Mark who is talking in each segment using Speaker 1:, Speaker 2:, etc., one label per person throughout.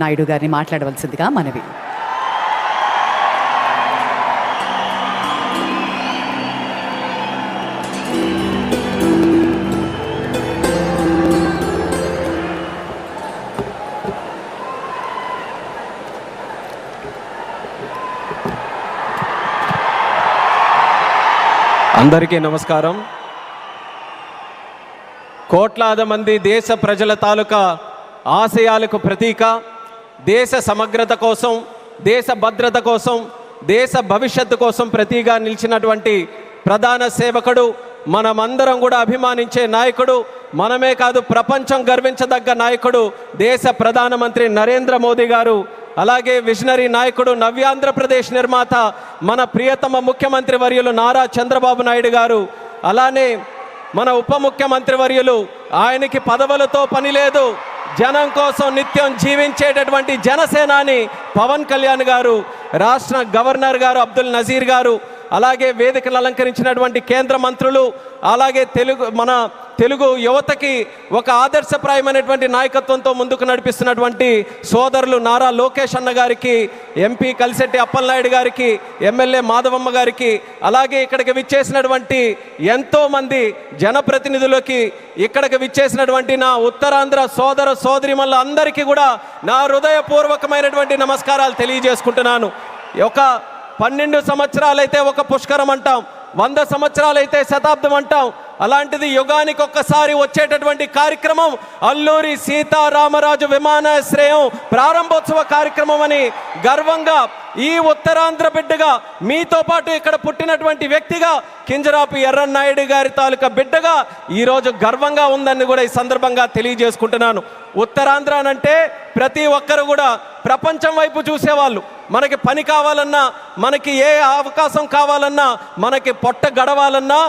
Speaker 1: నాయుడు గారిని మాట్లాడవలసిందిగా మనవి.
Speaker 2: అందరికీ నమస్కారం. కోట్లాది మంది దేశ ప్రజల తాలూకా ఆశయాలకు ప్రతీక, దేశ సమగ్రత కోసం, దేశ భద్రత కోసం, దేశ భవిష్యత్తు కోసం ప్రతీగా నిలిచినటువంటి ప్రధాన సేవకుడు, మనమందరం కూడా అభిమానించే నాయకుడు, మనమే కాదు ప్రపంచం గర్వించదగ్గ నాయకుడు దేశ ప్రధానమంత్రి నరేంద్ర మోదీ గారు. అలాగే విజనరీ నాయకుడు, నవ్యాంధ్రప్రదేశ్ నిర్మాత మన ప్రియతమ ముఖ్యమంత్రి వర్యులు నారా చంద్రబాబు నాయుడు గారు. అలానే మన ఉప ముఖ్యమంత్రి వర్యులు, ఆయనకి పదవులతో పని లేదు, జనం కోసం నిత్యం జీవించేటటువంటి జనసేనాని పవన్ కళ్యాణ్ గారు, రాష్ట్ర గవర్నర్ గారు అబ్దుల్ నజీర్ గారు, అలాగే వేదికలు అలంకరించినటువంటి కేంద్ర మంత్రులు, అలాగే మన తెలుగు యువతకి ఒక ఆదర్శప్రాయమైనటువంటి నాయకత్వంతో ముందుకు నడిపిస్తున్నటువంటి సోదరులు నారా లోకేష్ అన్న గారికి, ఎంపీ కలిశెట్టి అప్పలనాయుడు గారికి, ఎమ్మెల్యే మాధవమ్మ గారికి, అలాగే ఇక్కడికి విచ్చేసినటువంటి ఎంతోమంది జనప్రతినిధులకి, ఇక్కడికి విచ్చేసినటువంటి నా ఉత్తరాంధ్ర సోదర సోదరిమల్ల అందరికీ కూడా నా హృదయపూర్వకమైనటువంటి నమస్కారాలు తెలియజేసుకుంటున్నాను. ఒక 12 సంవత్సరాలైతే ఒక పుష్కరం అంటాం, 100 సంవత్సరాలైతే శతాబ్దం అంటాం. అలాంటిది యుగానికి ఒక్కసారి వచ్చేటటువంటి కార్యక్రమం అల్లూరి సీతారామరాజు విమానాశ్రయం ప్రారంభోత్సవ కార్యక్రమం అని గర్వంగా ఈ ఉత్తరాంధ్ర బిడ్డగా, మీతో పాటు ఇక్కడ పుట్టినటువంటి వ్యక్తిగా, కింజరాపు ఎర్రన్నాయుడు గారి తాలూకా బిడ్డగా ఈరోజు గర్వంగా ఉందని కూడా ఈ సందర్భంగా తెలియజేసుకుంటున్నాను. ఉత్తరాంధ్ర అంటే ప్రతి ఒక్కరు కూడా ప్రపంచం వైపు చూసేవాళ్ళు. మనకి పని కావాలన్నా, మనకి ఏ అవకాశం కావాలన్నా, మనకి పొట్ట గడవాలన్నా,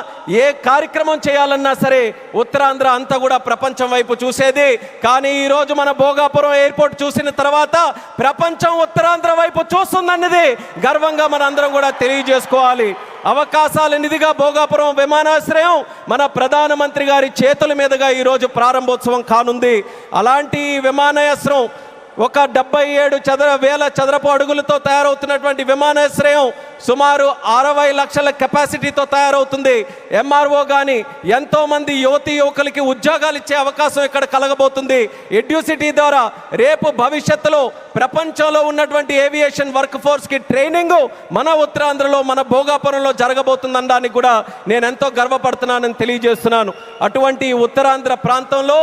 Speaker 2: ఏ కార్యక్రమం చేయాలన్నా సరే ఉత్తరాంధ్ర అంతా కూడా ప్రపంచం వైపు చూసేది. కానీ ఈరోజు మన భోగాపురం ఎయిర్పోర్ట్ చూసిన తర్వాత ప్రపంచం ఉత్తరాంధ్ర వైపు చూస్తుందన్నది గర్వంగా మన అందరం కూడా తెలియజేసుకోవాలి. అవకాశాల నిధిగా భోగాపురం విమానాశ్రయం మన ప్రధానమంత్రి గారి చేతుల మీదుగా ఈరోజు ప్రారంభోత్సవం కానుంది. అలాంటి విమానాశ్రయం ఒక 77,000 చదరపు అడుగులతో తయారవుతున్నటువంటి విమానాశ్రయం సుమారు 60 లక్షల కెపాసిటీతో తయారవుతుంది. ఎంఆర్ఓ కానీ ఎంతోమంది యువతీ యువకులకి ఉద్యోగాలు ఇచ్చే అవకాశం ఇక్కడ కలగబోతుంది. ఎడ్యూసిటీ ద్వారా రేపు భవిష్యత్తులో ప్రపంచంలో ఉన్నటువంటి ఏవియేషన్ వర్క్ ఫోర్స్కి ట్రైనింగ్ మన ఉత్తరాంధ్రలో, మన భోగాపురంలో జరగబోతుందనడానికి కూడా నేను ఎంతో గర్వపడుతున్నానని తెలియజేస్తున్నాను. అటువంటి ఉత్తరాంధ్ర ప్రాంతంలో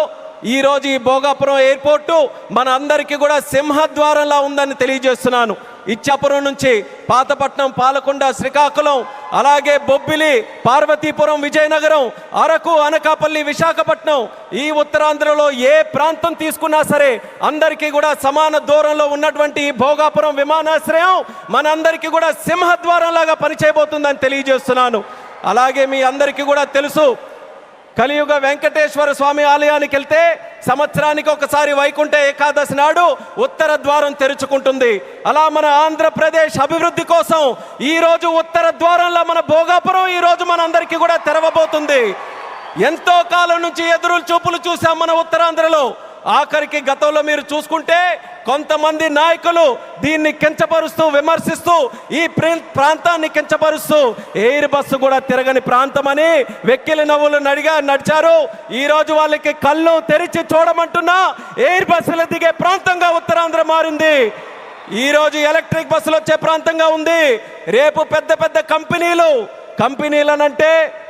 Speaker 2: ఈరోజు ఈ భోగాపురం ఎయిర్పోర్టు మన అందరికీ కూడా సింహద్వారంలా ఉందని తెలియజేస్తున్నాను. ఇచ్చాపురం నుంచి పాతపట్నం, పాలకొండ, శ్రీకాకుళం, అలాగే బొబ్బిలి, పార్వతీపురం, విజయనగరం, అరకు, అనకాపల్లి, విశాఖపట్నం, ఈ ఉత్తరాంధ్రలో ఏ ప్రాంతం తీసుకున్నా సరే అందరికీ కూడా సమాన దూరంలో ఉన్నటువంటి ఈ భోగాపురం విమానాశ్రయం మనందరికీ కూడా సింహద్వారంలాగా పనిచేయబోతుందని తెలియజేస్తున్నాను. అలాగే మీ అందరికీ కూడా తెలుసు, కలియుగ వెంకటేశ్వర స్వామి ఆలయానికి వెళ్తే సంవత్సరానికి ఒకసారి వైకుంఠ ఏకాదశి నాడు ఉత్తర ద్వారం తెరుచుకుంటుంది. అలా మన ఆంధ్రప్రదేశ్ అభివృద్ధి కోసం ఈరోజు ఉత్తర ద్వారంలో మన భోగాపురం ఈరోజు మనందరికీ కూడా తెరవబోతుంది. ఎంతో కాలం నుంచి ఎదురు చూపులు చూసాం మన ఉత్తరాంధ్రలో. ఆఖరికి గతంలో మీరు చూసుకుంటే కొంతమంది నాయకులు దీన్ని కించపరుస్తూ, విమర్శిస్తూ, ఈ ప్రాంతాన్ని కించపరుస్తూ ఎయిర్ బస్సు కూడా తిరగని ప్రాంతమని వెక్కిలి నవ్వులు నడిచారు. ఈరోజు వాళ్ళకి కళ్ళు తెరిచి చూడమంటున్నా ఎయిర్ బస్సులు దిగే ప్రాంతంగా ఉత్తరాంధ్ర మారింది. ఈరోజు ఎలక్ట్రిక్ బస్సులు వచ్చే ప్రాంతంగా ఉంది. రేపు పెద్ద పెద్ద కంపెనీలనంటే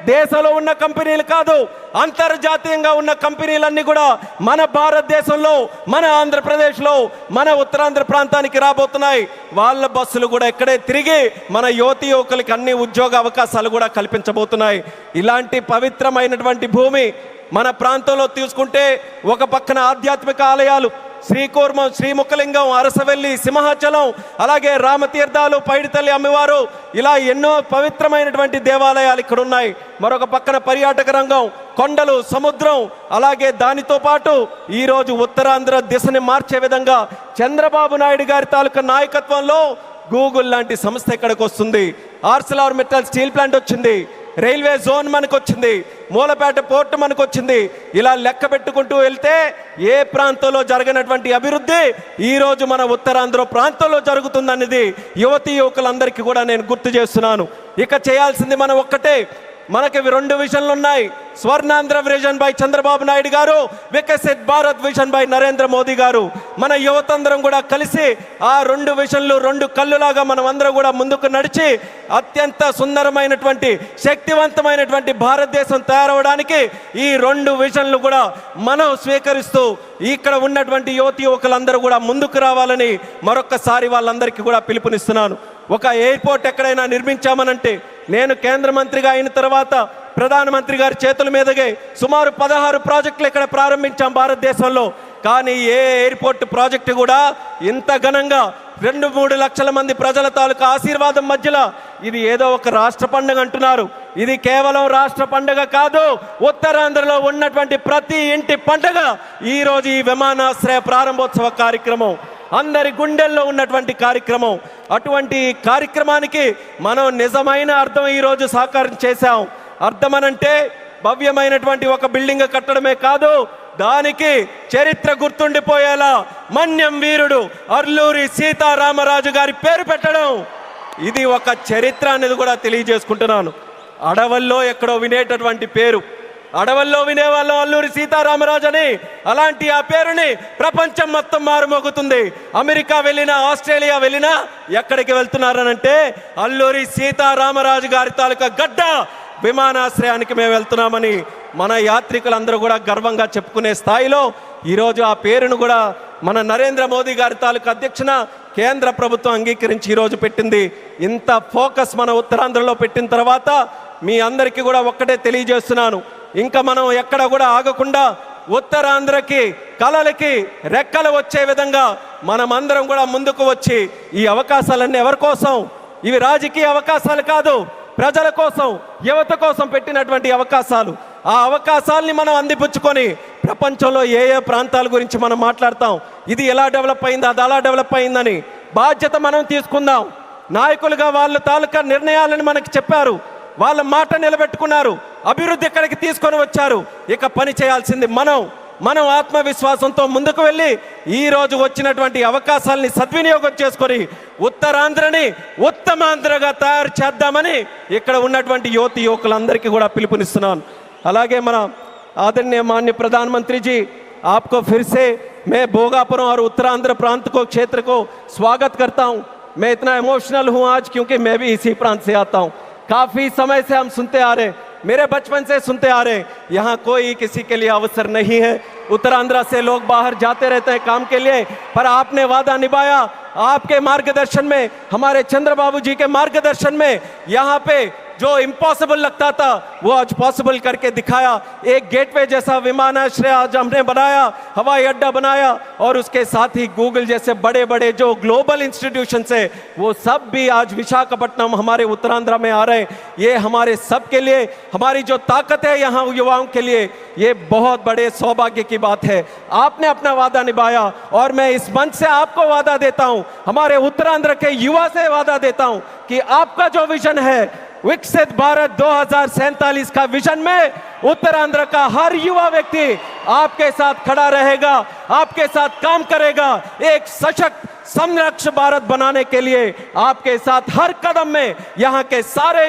Speaker 2: దేశంలో ఉన్న కంపెనీలు కాదు, అంతర్జాతీయంగా ఉన్న కంపెనీలన్నీ కూడా మన భారతదేశంలో, మన ఆంధ్రప్రదేశ్లో, మన ఉత్తరాంధ్ర ప్రాంతానికి రాబోతున్నాయి. వాళ్ళ బస్సులు కూడా ఇక్కడే తిరిగి మన యువతీ యువకులకి అన్ని ఉద్యోగ అవకాశాలు కూడా కల్పించబోతున్నాయి. ఇలాంటి పవిత్రమైనటువంటి భూమి మన ప్రాంతంలో తీసుకుంటే ఒక పక్కన ఆధ్యాత్మిక ఆలయాలు శ్రీకూర్మం, శ్రీముఖలింగం, అరసవెల్లి, సింహాచలం, అలాగే రామతీర్థాలు, పైడితల్లి అమ్మవారు, ఇలా ఎన్నో పవిత్రమైనటువంటి దేవాలయాలు ఇక్కడ ఉన్నాయి. మరొక పక్కన పర్యాటక రంగం, కొండలు, సముద్రం, అలాగే దానితో పాటు ఈరోజు ఉత్తరాంధ్ర దిశని మార్చే విధంగా చంద్రబాబు నాయుడు గారి తాలూకా నాయకత్వంలో గూగుల్ లాంటి సంస్థ ఇక్కడికి వస్తుంది. ఆర్సిలార్ మెటల్ స్టీల్ ప్లాంట్ వచ్చింది, రైల్వే జోన్ మనకు వచ్చింది. మూలపేట పోర్టు మనకు వచ్చింది. ఇలా లెక్క పెట్టుకుంటూ వెళ్తే ఏ ప్రాంతంలో జరగనటువంటి అభివృద్ధి ఈరోజు మన ఉత్తరాంధ్ర ప్రాంతంలో జరుగుతుందనేది యువతీ యువకులందరికీ కూడా నేను గుర్తు చేస్తున్నాను. ఇక చేయాల్సింది మనం ఒక్కటే, మనకి 2 విజన్లు ఉన్నాయి. స్వర్ణాంధ్ర విజన్ బై చంద్రబాబు నాయుడు గారు, వికసిత్ భారత్ విజన్ బై నరేంద్ర మోదీ గారు. మన యువతందరం కూడా కలిసి ఆ 2 విజన్లు 2 కళ్ళులాగా మనం అందరం కూడా ముందుకు నడిచి అత్యంత సుందరమైనటువంటి శక్తివంతమైనటువంటి భారతదేశం తయారవడానికి ఈ 2 విజన్లు కూడా మనం స్వీకరిస్తూ ఇక్కడ ఉన్నటువంటి యువతి యువకులందరూ కూడా ముందుకు రావాలని మరొక్కసారి వాళ్ళందరికీ కూడా పిలుపునిస్తున్నాను. ఒక ఎయిర్పోర్ట్ ఎక్కడైనా నిర్మించామనంటే, నేను కేంద్ర మంత్రిగా అయిన తర్వాత ప్రధానమంత్రి గారి చేతుల మీదగే సుమారు 16 ప్రాజెక్టులు ఇక్కడ ప్రారంభించాం భారతదేశంలో. కానీ ఏ ఎయిర్పోర్ట్ ప్రాజెక్టు కూడా ఇంత ఘనంగా 2-3 లక్షల మంది ప్రజల తాలూకా ఆశీర్వాదం మధ్యలో ఇది ఏదో ఒక రాష్ట్ర పండుగ అంటున్నారు. ఇది కేవలం రాష్ట్ర పండుగ కాదు, ఉత్తరాంధ్రలో ఉన్నటువంటి ప్రతి ఇంటి పండుగ ఈరోజు ఈ విమానాశ్రయ ప్రారంభోత్సవ కార్యక్రమం, అందరి గుండెల్లో ఉన్నటువంటి కార్యక్రమం. అటువంటి కార్యక్రమానికి మనం నిజమైన అర్థం ఈరోజు సాకారం చేశాం. అర్థమనంటే భవ్యమైనటువంటి ఒక బిల్డింగ్ కట్టడమే కాదు, దానికి చరిత్ర గుర్తుండిపోయేలా మన్యం వీరుడు అల్లూరి సీతారామరాజు గారి పేరు పెట్టడం, ఇది ఒక చరిత్ర అనేది కూడా తెలియజేసుకుంటున్నాను. అడవుల్లో ఎక్కడో వినేటటువంటి పేరు, అడవుల్లో వినేవాళ్ళం అల్లూరి సీతారామరాజు అని. అలాంటి ఆ పేరుని ప్రపంచం మొత్తం మారుమోగుతుంది. అమెరికా వెళ్ళినా, ఆస్ట్రేలియా వెళ్ళినా ఎక్కడికి వెళ్తున్నారనంటే అల్లూరి సీతారామరాజు గారి తాలూకా గడ్డ విమానాశ్రయానికి మేము వెళ్తున్నామని మన యాత్రికులందరూ కూడా గర్వంగా చెప్పుకునే స్థాయిలో ఈరోజు ఆ పేరును కూడా మన నరేంద్ర మోదీ గారి తాలూకా అధ్యక్షన కేంద్ర ప్రభుత్వం అంగీకరించి ఈరోజు పెట్టింది. ఇంత ఫోకస్ మన ఉత్తరాంధ్రలో పెట్టిన తర్వాత మీ అందరికీ కూడా ఒక్కటే తెలియజేస్తున్నాను, ఇంకా మనం ఎక్కడ కూడా ఆగకుండా ఉత్తరాంధ్రకి కళలకి రెక్కలు వచ్చే విధంగా మనమందరం కూడా ముందుకు వచ్చి ఈ అవకాశాలన్నీ ఎవరి కోసం? ఇవి రాజకీయ అవకాశాలు కాదు, ప్రజల కోసం, యువత కోసం పెట్టినటువంటి అవకాశాలు. ఆ అవకాశాలని మనం అందిపుచ్చుకొని ప్రపంచంలో ఏ ఏ ప్రాంతాల గురించి మనం మాట్లాడతాం, ఇది ఎలా డెవలప్ అయింది, అది అలా డెవలప్ అయిందని బాధ్యత మనం తీసుకుందాం. నాయకులుగా వాళ్ళ తాలూకా నిర్ణయాలను మనకి చెప్పారు, వాళ్ళ మాట నిలబెట్టుకున్నారు, అభివృద్ధి ఎక్కడికి తీసుకొని వచ్చారు. ఇక పని చేయాల్సింది మనం ఆత్మవిశ్వాసంతో ముందుకు వెళ్ళి ఈరోజు వచ్చినటువంటి అవకాశాలని సద్వినియోగం చేసుకొని ఉత్తరాంధ్రని ఉత్తమాంధ్రగా తయారు చేద్దామని ఇక్కడ ఉన్నటువంటి యువతి యువకులందరికీ కూడా పిలుపునిస్తున్నాను. అలాగే మన आदरणीय माननीय प्रधानमंत्री जी, आपको फिर से मैं भोगापुर और उत्तरांध्र प्रांत को क्षेत्र को स्वागत करता हूं। मैं इतना इमोशनल हूं आज क्योंकि मैं भी इसी प्रांत से आता हूं। काफ़ी समय से हम सुनते आ रहे हैं, मेरे बचपन से सुनते आ रहे हैं, यहाँ कोई किसी के लिए अवसर नहीं है। उत्तरांध्र से लोग बाहर जाते रहते हैं काम के लिए, पर आपने वादा निभाया। आपके मार्गदर्शन में, हमारे चंद्रबाबू जी के मार्गदर्शन में यहाँ पे जो इम्पॉसिबल लगता था वो आज पॉसिबल करके दिखाया। एक गेटवे जैसा विमानाश्रय आज हमने बनाया, हवाई अड्डा बनाया, और उसके साथ ही गूगल जैसे बड़े बड़े जो ग्लोबल इंस्टीट्यूशन है वो सब भी आज विशाखापट्टनम हमारे उत्तरांध्र में आ रहे हैं। ये हमारे सब के लिए, हमारी जो ताकत है यहाँ युवाओं के लिए, ये बहुत बड़े सौभाग्य की बात है। आपने अपना वादा निभाया और मैं इस मंच से आपको वादा देता हूँ, हमारे उत्तरांध्र के युवा से वादा देता हूँ कि आपका जो विजन है विकसित भारत 2047 का विजन में उत्तरांध्र का हर युवा व्यक्ति आपके साथ खड़ा रहेगा, आपके साथ काम करेगा। एक सशक्त समृद्ध भारत बनाने के लिए आपके साथ हर कदम में यहाँ के सारे